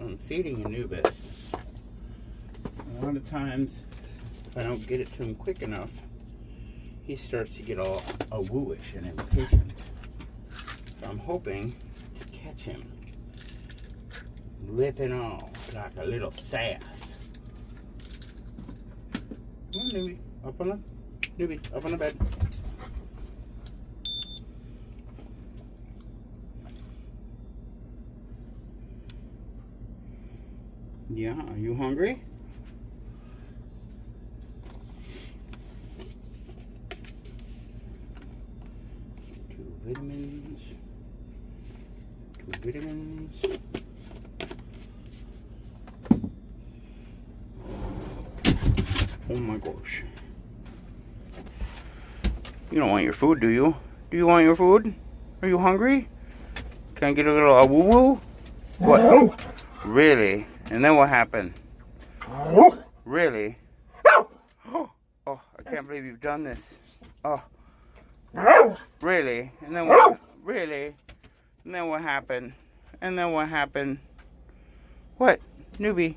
I'm feeding Anubis. A lot of times, if I don't get it to him quick enough, he starts to get all wooish and impatient. So I'm hoping to catch him lipping off like a little sass. Come on, Newbie. Up on the bed. Yeah, are you hungry? Two vitamins. Oh my gosh. You don't want your food, do you? Do you want your food? Are you hungry? Can I get a little woo-woo? What? Really? And then what happened? Really? Oh, I can't believe you've done this. Oh. Really? And then what? Really? And then what happened? And then what happened? What? Newbie?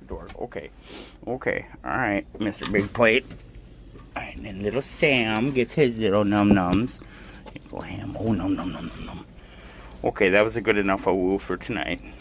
Door. Okay. Alright, Mr. Big Plate. Alright, and then little Sam gets his little num-nums. Go ham. Oh, num. Okay, that was a good enough woo for tonight.